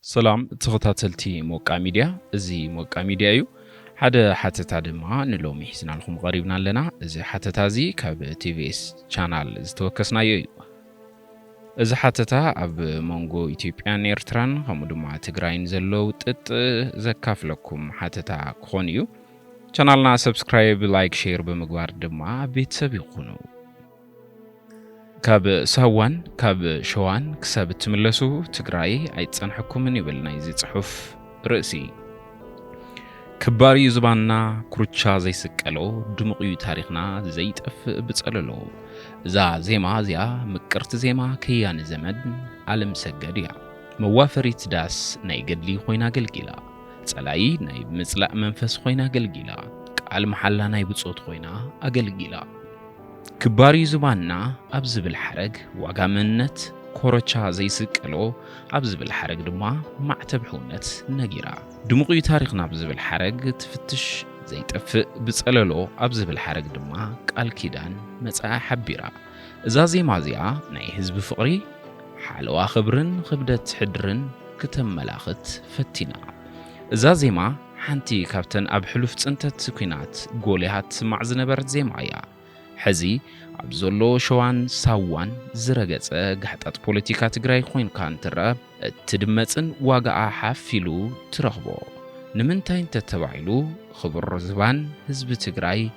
سلام تخطاتلتي موقع ميديا ازي موقع ميديا يو حدا حتتا دما نلومي حسنا لكم قريبنا لنا ازي حتتا زي كاب تي في اس channel زتوكسنا يو ازي حتتا اب مونغو ايثيوبيان ايرتران همو دما تግራይን ዘለው ጥጥ ዘካፍለኩም حتتا ኮንዩ ቻናልና ሰብስክራይብ ላይክ ሼር በመግባር ድማ ቤተሰብ ይኹኑ كاب سهوان كاب شوان كسب تملسو تقرأي أيتصنحكم من يبلنا يزي صحف رأسي كباري زباننا كروتشا زي سكالو دمقيو تاريخنا زي تقف بتسأللو زيما زيا مكرت زيما كيان زمد عالم سجديا موافريت داس ناي قدلي خوينا قلقيلا تسألاي ناي بمسلاء منفس خوينا قلقيلا كعال محلا ناي بتصوت خوينا أقلقيلا كباري زباننا أبز بالحرق وقامنت كورتشا زي سكالو أبز بالحرق دما معتب حونت نجيرا دمقي تاريخنا أبز بالحرق تفتش زي تفق بسأللو أبز بالحرق دما قال كيدان مساء حبيرا زازي مازيا ناي حزب فقري حالوا خبرن خبدت حدرن كتم ملاخت فتنا زازي ما حنتي كابتن أب حلوف تسنتت كينات قوليهات مع زنبرت زي معايا حزي عبزولو شوان ساوان زرقت قحطات بوليتيكا تقراي خوين كان ترى تدمتن واقع حافلو ترخبو نمنتين تتبعيلو خبر زبان حزب تقراي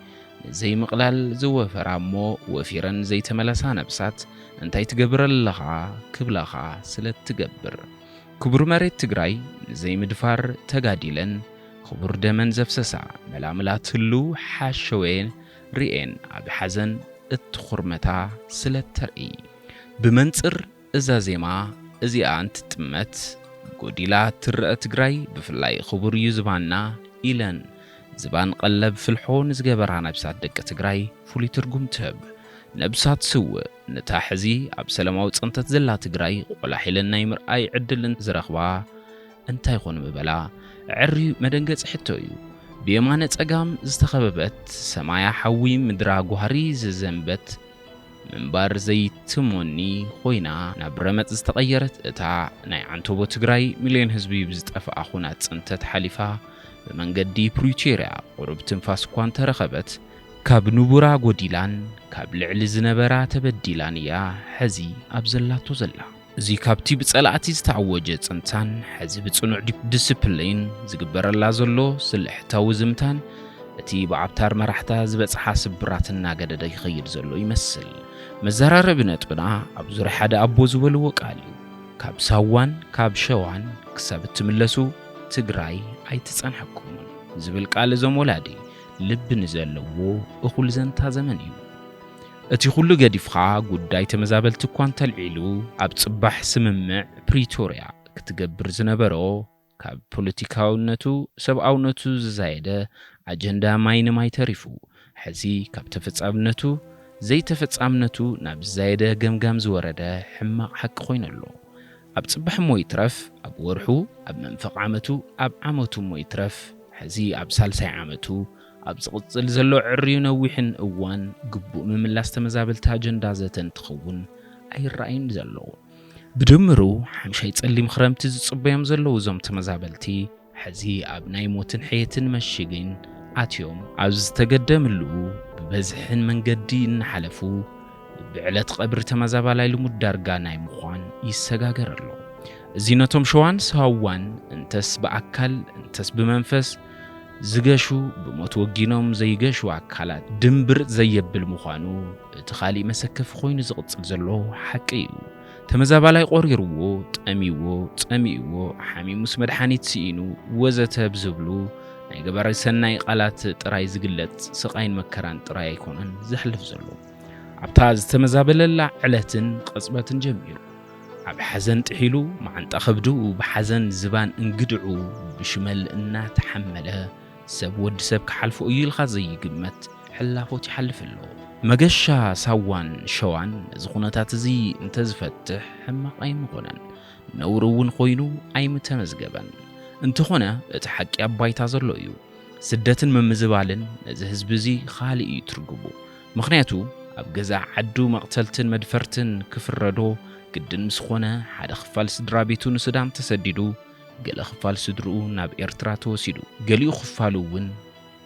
زي مقلال زو فرامو وفيرن زي تملسان بسات انتاي تقبر اللغا كبلغا سلت تقبر كبر مريت تقراي زي مدفار تقاديلن خبر دمن زفسسا ملاملات هلو حاشوين رئين بحزن التخرمتا سلترئي بمنصر إذا زيما إذا أنت تمت قديلا ترأى تقراي بفلاي خبر يزباننا إلان زبان قلب في الحون زقبرانا بسات دكة تقراي فولي ترقم تهب نبسات سوء نتاحزي عبسلموت أنت تزلا تقراي ولا حيلنا يمر أي عدل زرخبا انت يخون مبلا عري مدنقز حتويو بيمانة أقام استخببت سمايا حوي مدرا قهري زنبت منبار زي تموني خوينا نبرمت استغيرت اتا ناي عنتوبو تقراي مليون هزبي بزتقف أخونات انتت حالفا بمنقدي بروتشيريا قرب تنفاس كوان ترخبت كاب نبورا قديلان كاب لعلي زنبرا تبديلانيا حزي أبزلاتو زلا زي كابتي بتسألاتي استعوجت انتان حزي بتصنع ديسيبلين زقبر اللازلو سلحتاو زمتان اتي بعبتار مرحتا زبت حاسب براتنا قددا يخير زلو يمثل مزارار بنتبنا ابزور حدا ابو زولو وقاليو كاب ساوان كاب شوان كساب تملسو تقراي اي تتصنحكم زبل قال زم ولادي لب نزلو اخول زنتا زمنيو اتي خلو قديفخا قداي تمزابلت كوان تلعيلو اب صباح سممع بريتوريا كتقبر زنبرو كاب بوليتيكاونتو سبعاونتو زايدة اجندا ماين ماي تريفو حزي كاب تفتصامنتو زي تفتصامنتو ناب زايدة قمقام زورده حماق حق خوينلو اب صباح مو يترف اب ورحو اب منفق عامتو اب عامتو مو يترف حزي اب سالساي عامتو أبزغطل زلو عريو نويحن اوان قبو مملاس تمزابلت أجندا زتن تخون أي رأين زلو بدمرو حمشي تسألي مخرمت زصبيام زلو زوم تمزابلتي حزي أبناي موتن حيتن مشيقين عاتيوم عاوز تقدم اللو ببزحن من قدين حلفو بعلت قبر تمزابالاي لمدارقا ناي مخوان يساقاقر اللو زينتهم شوان سهوان انتس بأكل انتس بمنفس زغشو بموت وجينوم زي غشو አካላት ድንብር ዘየብል መዃኑ ተኻሊ መሰከፍ ኮይኑ ዝቕጽል ዘሎ ሓቂዩ ተመዛባላይ ቆሪርዎ ጠሚዎ ጸሚዎ ሓሚሙስ መድሓኒት ሲኢኑ ወዘተ ብዝብሉ ናይ ገበረ ሰናይ ቃላት ጥራይ ዝግለጽ ስቃይን መከራን ጥራይ ኣይኮነን ዝሕልፍ ዘሎ ኣብታ ዝተመዛበለላ ዕለትን ቅጽበትን ጀሚሩ ኣብ ሓዘን ጥሒሉ ማዓንጣ ኸብዱ ብሓዘን ዝባን እንግድዑ ብሽመል እናተሐመለ سب ود سب كحلفو يلخا زي قمت حلافوت يحلف له مقشا سوان شوان زخونتات زي انتزفتح حماق اي مخونان نورون خوينو اي متمزقبان انتخونا اتحكي اباي تازرلو يو سدتن ممزبالن نزي هزبزي خالي يترقبو مخنياتو ابقزا عدو مقتلتن مدفرتن كفردو قدن مسخونا حدا خفال سدرابيتو نسدام تسددو ገለ ክፋል ስድርኡ ናብ ኤርትራ ተወሲዱ ገሊኡ ክፋሉ እውን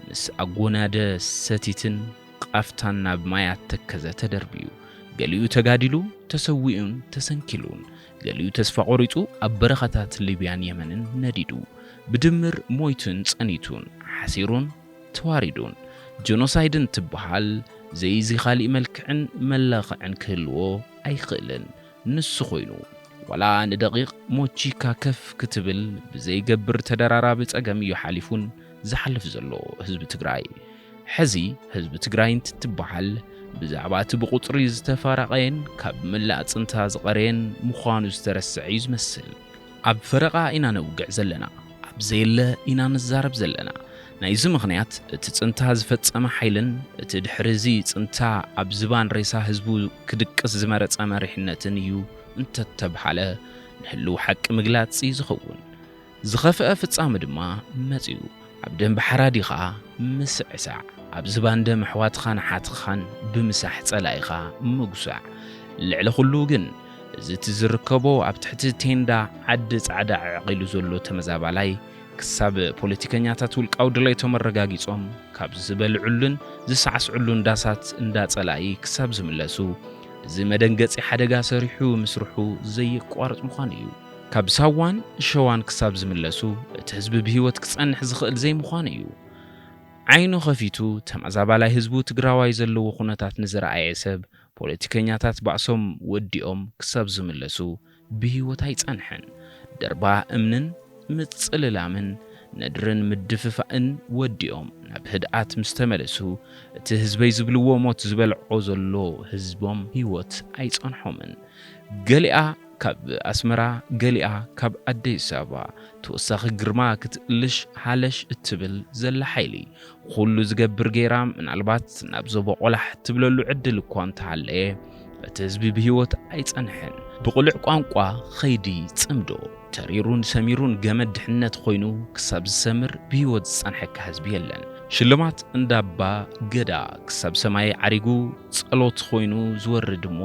ምስ ኣጎናደ ሰቲትን ቃፍታን ናብ ማያት ተከዘ ተደርቢዩ ገሊኡ ተጋዲሉ ተሰዊኡን ተሰንኪሉን ገሊኡ ተስፋ ቆሪጡ ኣብ በረኻታት ሊብያን የመንን ነዲዱ ብድምር ሞይቱን ጸኒቱን ሓሲሩን ተዋሪዱን ጀኖሳይድን ትበሃል ዘይዚ ኻሊእ መልክዕን መላኽዕን ክህልዎ ኣይኽእልን ንሱ ኮይኑ ወላ ንደቂቕ ሞቺካ ከፍ ክትብል ብዘይገብር ተደራራቢ ጸገም እዩ ሓሊፉን ዝሓልፍ ዘሎ ህዝቢ ትግራይ ሕዚ ህዝቢ ትግራይ እንትትበሃል ብዛዕባ እቲ ብቁጥሪ ዝተፈራቐየን ካብ ምላእ ጽንታ ዝቐረየን ምዃኑ ዝተረስዕ እዩ ዝመስል ኣብ ፈረቓ ኢና ነውግዕ ዘለና ኣብ ዘየለ ኢና ንዛረብ ዘለና ናይዚ ምኽንያት እቲ ጽንታ ዝፈጸመ ሓይልን እቲ ድሕሪዚ ጽንታ ኣብ ዝባን ሬሳ ህዝቡ ክድቅስ ዝመረጸ መሪሕነትን እዩ እንተተብሓለ ንህልው ሓቂ ምግላጽ ዝኸውን ዝኸፍአ ፍጻመ ድማ መጺኡ ኣብ ደንብ ሓራዲኻ ምስዕሳዕ ኣብ ዝባን ደም ኣሕዋትኻን ሓትኻን ብምሳሕ ጸላኢኻ ምጉሳዕ ልዕሊ ኩሉ ግን እዚ ትዝርከቦ ኣብ ትሕቲ ቴንዳ ዓዲ ጻዕዳ ዕቂሉ ዘሎ ተመዛባላይ ክሳብ ፖለቲከኛታት ውልቃው ድሌቶም ኣረጋጊጾም ካብ ዝበልዑልን ዝሳዕስዑሉን ዳሳት እንዳጸላይ ክሳብ ዝምለሱ እዚ መደንገጺ ሓደጋ ሰሪሑ ምስርሑ ዘይቋርጽ ምዃን እዩ ካብ ሳዋን ሸዋን ክሳብ ዝምለሱ እቲ ህዝቢ ብህይወት ክጸንሕ ዝኽእል ዘይምዃን እዩ ዓይኑ ኸፊቱ ተመዛባላይ ህዝቡ ትግራዋይ ዘለዎ ኩነታት ንዝረኣየ ሰብ ፖለቲከኛታት ባዕሶም ወዲኦም ክሳብ ዝምለሱ ብህይወት ኣይጸንሕን ደርባ እምንን ምጽልላምን ነድርን ምድፍፋእን ወዲኦም ናብ ህድኣት ምስተመለሱ እቲ ህዝበይ ዝብልዎ ሞት ዝበልዖ ዘሎ ህዝቦም ህይወት ኣይጸንሖምን ገሊኣ ካብ ኣስመራ ገሊኣ ካብ ኣዲስ ኣበባ ተወሳኺ ግርማ ክትልሽ ሓለሽ እትብል ዘላ ሓይሊ ኩሉ ዝገብር ጌራ ምናልባት ናብ ዞቦ ቆላሕ ትብለሉ ዕድል እኳ እንተሃለየ እቲ ህዝቢ ብህይወት ኣይጸንሕን ብቁልዕ ቋንቋ ኸይዲ ጽምዶ ተሪሩን ሰሚሩን ገመድ ድሕነት ኮይኑ ክሳብ ዝሰምር ብህይወት ዝጸንሐካ ህዝቢ የለን ሽልማት እንዳባ ገዳ ክሳብ ሰማይ ዓሪጉ ጸሎት ኮይኑ ዝወርድ እሞ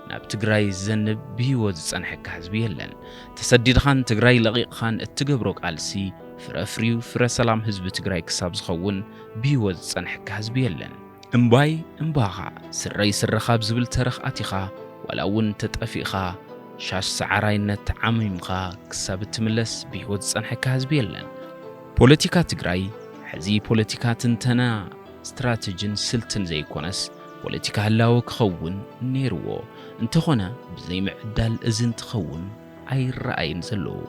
ናብ ትግራይ ዘንብ ብህይወት ዝጸንሐካ ህዝቢ የለን ተሰዲድኻን ትግራይ ለቂቕኻን እትገብሮ ቃልሲ ፍረፍሪው ፍረ ሰላም ህዝቢ ትግራይ ክሳብ ዝኸውን ብህይወት ዝጸንሐካ ህዝቢ የለን እምባይ እምባኻ ስረይ ስረኻ ብዝብል ተረኽኣቲኻ ወላ እውን ተጠፊእኻ ሻሽ ሰዓራይነት ዓሚምኻ ክሳብ እትምለስ ብህይወት ዝጸንሐካ ህዝቢ የለን ፖለቲካ ትግራይ ሕዚ ፖለቲካ ትንተና ስትራቴጅን ስልትን ዘይኮነስ ፖለቲካ ህላዊ ክኸውን ነይርዎ እንተኾነ ብዘይ ምዕዳል እዝን ትኸውን ኣይረኣይን ዘለዎ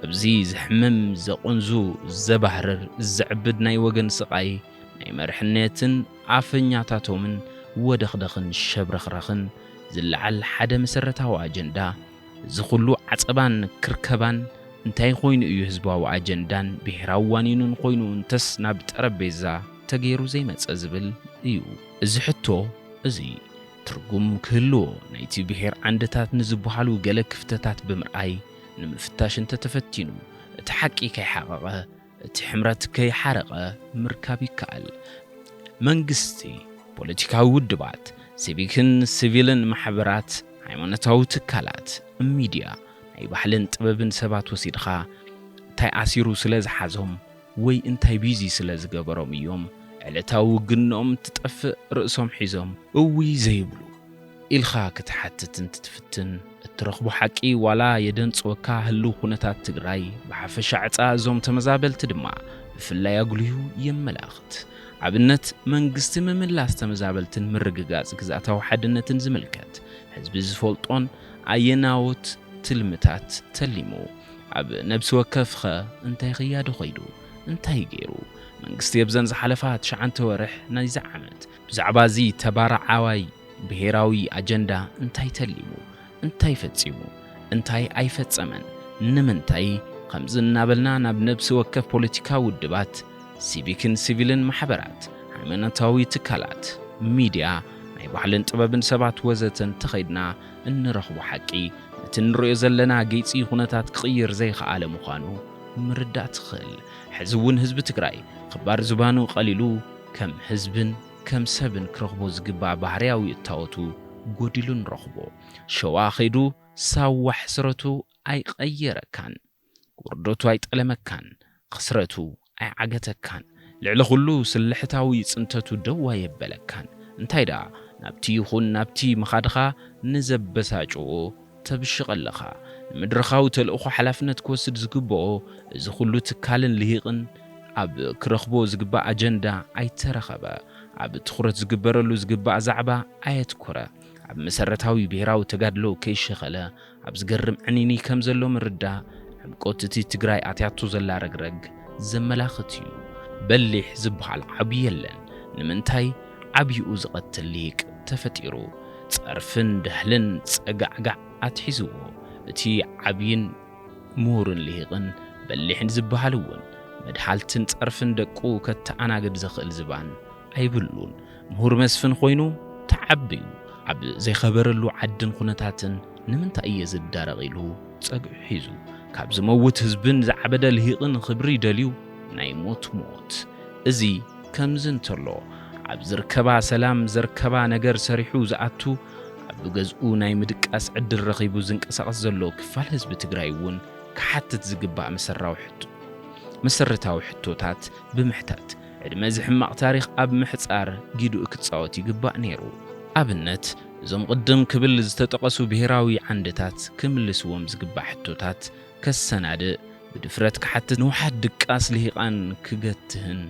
ኣብዚ ዝሕመም ዘቆንዙ ዘባህርር ዘዕብድ ናይ ወገን ስቃይ ናይ መርሕነትን ኣፈኛታቶምን ወደኽደኽን ሸብረኽረኽን ዝለዓል ሓደ መሰረታዊ ኣጀንዳ ዝኹሉ ዓጸባን ክርከባን እንታይ ኮይኑ እዩ ህዝባዊ ኣጀንዳን ብሔራዊ ዋኒኑን ኮይኑ እንተስ ናብ ጠረጴዛ ተገይሩ ዘይመጸ ዝብል እዩ እዚ ሕቶ እዚ ትርጉም ክህልዎ ናይቲ ብሔር ዓንድታት ንዝበሃሉ ገለ ክፍተታት ብምርኣይ ንምፍታሽ እንተተፈቲኑ እቲ ሓቂ ከይሓቐቐ እቲ ሕምረት ከይሓረቐ ምርካብ ይከኣል መንግስቲ ፖለቲካዊ ውድባት ሲቪክን ሲቪልን ማሕበራት ሃይማኖታዊ ትካላት ሚድያ ናይ ባህልን ጥበብን ሰባት ወሲድኻ እንታይ ኣሲሩ ስለ ዝሓዞም ወይ እንታይ ቢዚ ስለ ዝገበሮም እዮም ዕለታዊ ውግኖም ትጠፍእ ርእሶም ሒዞም እውይ ዘይብሉ ኢልኻ ክትሓትትን ትትፍትን እትረኽቦ ሓቂ ዋላ የደንጽወካ ህልው ኩነታት ትግራይ ብሓፈሻ ዕፃ እዞም ተመዛበልቲ ድማ ብፍላይ ኣጉልሁ የመላኽት ኣብነት መንግስቲ ምምላስ ተመዛበልትን ምርግጋጽ ግዛታዊ ሓድነትን ዝምልከት ህዝቢ ዝፈልጦን ኣየናዎት ትልምታት ተሊሙ ኣብ ነብሲ ወከፍኸ እንታይ ኽያዶ ኸይዱ እንታይ ገይሩ መንግስቲ የብዘን ዝሓለፋ 9 ወርሕ ናይዚ ዓመት ብዛዕባ እዚ ተባራዓዋይ ብሔራዊ ኣጀንዳ እንታይ ተሊሙ እንታይ ፈጺሙ እንታይ ኣይፈጸመን ንምንታይ ከምዚ እናበልና ናብ ነብሲ ወከፍ ፖለቲካ ውድባት ሲቪክን ሲቪልን ማሕበራት ሃይማኖታዊ ትካላት ሚድያ ናይ ባህልን ጥበብን ሰባት ወዘተን ተኸይድና እንረኽቦ ሓቂ እቲ ንሪኦ ዘለና ገይፂ ኩነታት ክቕይር ዘይከኣለ ምዃኑ ምርዳእ ትኽእል ሕዚ እውን ህዝቢ ትግራይ ክባር ዝባኑ ቀሊሉ ከም ህዝብን ከም ሰብን ክረኽቦ ዝግባእ ባህርያዊ እታወቱ ጎዲሉ ንረኽቦ ሸዋ ኸይዱ ሳዋ ሕስረቱ ኣይቀየረካን ውርደቱ ኣይጠለመካን خسرቱ ኣይዓገተካን ልዕሊ ኩሉ ስልሕታዊ ጽንተቱ ደዋ የበለካን እንታይ ዳ ናብቲ ይኹን ናብቲ መኻድኻ ንዘበሳጭዎ ተብሽቐለኻ ምድርኻዊ ተልእኾ ሓላፍነት ክወስድ ዝግብኦ እዚ ኩሉ ትካልን ልሂቕን ኣብ ክረኽቦ ዝግባእ ኣጀንዳ ኣይተረኸበ ኣብ ትኹረት ዝግበረሉ ዝግባእ ዛዕባ ኣየትኩረ ኣብ መሰረታዊ ብሔራዊ ተጋድሎ ከይሸኸለ ኣብ ዝገርም ዕኒኒ ከም ዘሎ ምርዳእ ዕምቆት እቲ ትግራይ ኣትያቱ ዘላ ረግረግ ዘመላኽት እዩ በሊሕ ዝበሃል ዓብዪ የለን ንምንታይ ዓብይኡ ዝቐትል ሊቅ ተፈጢሩ ጸርፍን ደህልን ጸጋዕጋዕ ኣትሒዝዎ እቲ ዓብይን ምሁርን ልሂቕን በሊሕን ዝበሃል እውን መድሓልትን ጸርፍን ደቁ ከተኣናግድ ዝኽእል ዝባን ኣይብሉን ምሁር መስፍን ኮይኑ ተዓብዩ ኣብ ዘይኸበረሉ ዓድን ኩነታትን ንምንታይ እየ ዝዳረቕ ኢሉ ጸግዑ ሒዙ ካብ ዝመውት ህዝብን ዝዓበደ ልሂቕን ክብሪ ደልዩ ናይ ሞት እዚ ከምዝ እንተሎ ኣብ ዝርከባ ሰላም ዝርከባ ነገር ሰሪሑ ዝኣቱ ኣብ ገዝኡ ናይ ምድቃስ ዕድል ረኺቡ ዝንቀሳቐስ ዘሎ ክፋል ህዝቢ ትግራይ እውን ክሓትት ዝግባእ መሰረታዊ ሕቶታት ብምሕታት ዕድመ ዝሕማቕ ታሪኽ ኣብ ምሕፃር ጊዱእ ክጻወት ይግባእ ነይሩ ኣብነት እዞም ቅድም ክብል ዝተጠቐሱ ብሔራዊ ዓንድታት ክምልስዎም ዝግባእ ሕቶታት ከሰናድእ ብድፍረት ክሓትት ንውሓት ድቃስ ልሂቓን ክገትህን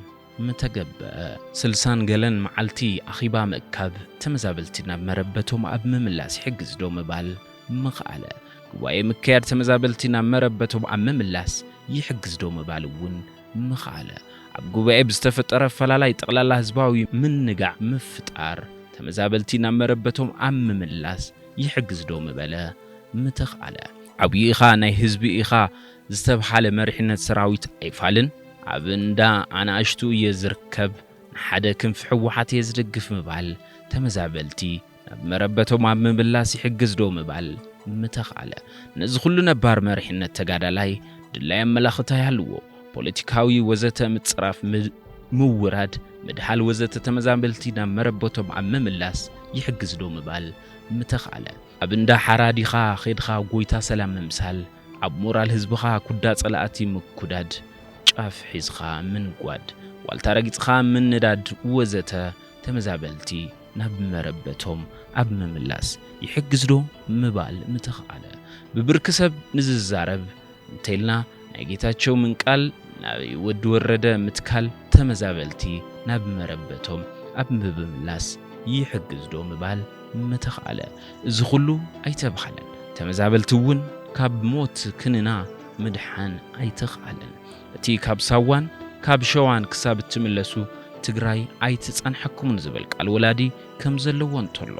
متجبأ سلسان جلن معلتي أخيبا مكاب تمزابلتي مربتهم أب مملاس حجز دوم بال مخالة وأي مكير تمزابلتي مربتهم أب مملاس يحجز دوم بالون مخالة أب جوبا بستفت طرف فلا لا يتقل الله زباوي من نجع مفتار تمزابلتي مربتهم أب مملاس يحجز دوم بالا متخالة أبي إخا ناي حزبي إخا زتبح على مرحلة سراويت أي فعلن عبندا أنا أشتو يزركب حدا كنف حوحات يزرقف مبال تمزابلتي مربتهم عم باللاس يحجز دو مبال متخالة نزخلنا بار مرحلة تقادا لاي دلاي ملاختها يهلو بوليتيكاوي وزتا متصرف موراد مدحال وزتا تمزابلتي مربتهم عم باللاس يحجز دو مبال متخالة عبندا حرادي خا خيد خا قويتا سلام ممسال عب مورال هزبخا كودات صلااتي مكوداد شاف حزخا من قواد والتارجتخا من نداد وزتا تمزابلتي نب مربتهم عب مملاس يحجزدو مبال متخالة ببركسب نزل زارب تيلنا نايجيتاتشو من قال ود ورده متكال تمزابلتي نب مربتهم عب مملاس يحجزدو مبال متخالة زخلو ايتبخالن تمزابلتون كاب موت كننا مدحان ايتخالن تي كاب سوان كاب شوان كساب تملسو تግራይ ኣይትጸንሐኩምን ዝብል ቃል ወላዲ ከም ዘለዎን ተሎ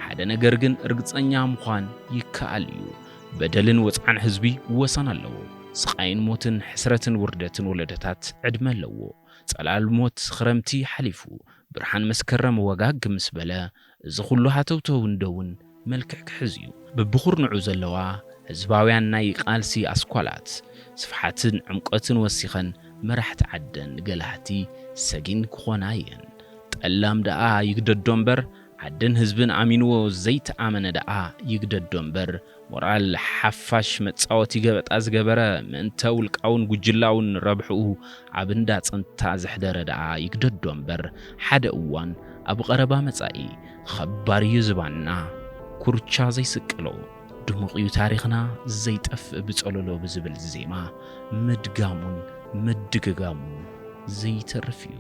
ሓደ ነገር ግን እርግጸኛ ምዃን ይከኣል እዩ በደልን ወጻዕን ህዝቢ ወሰን ኣለዎ ስቃይን ሞትን ሕስረትን ውርደትን ወለደታት ዕድመ ኣለዎ ጸላል ሞት ክረምቲ ሓሊፉ ብርሃን መስከረም ወጋግ ምስ በለ እዚ ኩሉ ሃተውተው እንደውን መልክዕ ክሕዝ እዩ በብኹርንዑ ዘለዋ ህዝባውያን ናይ ቃልሲ ኣስኳላት ስፍሓትን ዕምቆትን ወሲኸን መራሕቲ ዓደን ገላህቲ ሰጊን ክኾናየን ጠላም ደኣ ይግደዶ እምበር ዓደን ህዝብን ኣሚንዎ ዘይተኣመነ ደኣ ይግደዶ እምበር ሞራል ሓፋሽ መጻወቲ ገበጣ ዝገበረ ምእንተ ውልቃውን ጉጅላውን ረብሕኡ ኣብ እንዳ ጽንታ ዝሕደረ ደኣ ይግደዶ እምበር ሓደ እዋን ኣብ ቀረባ መጻኢ ኸባር እዩ ዝባና ኩርቻ ዘይስቅሎ ድሙቕ እዩ ታሪኽና ዘይጠፍ ብጸለሎ ብዝብል ዜማ ምድጋሙን ምድግጋሙ ዘይተርፍ እዩ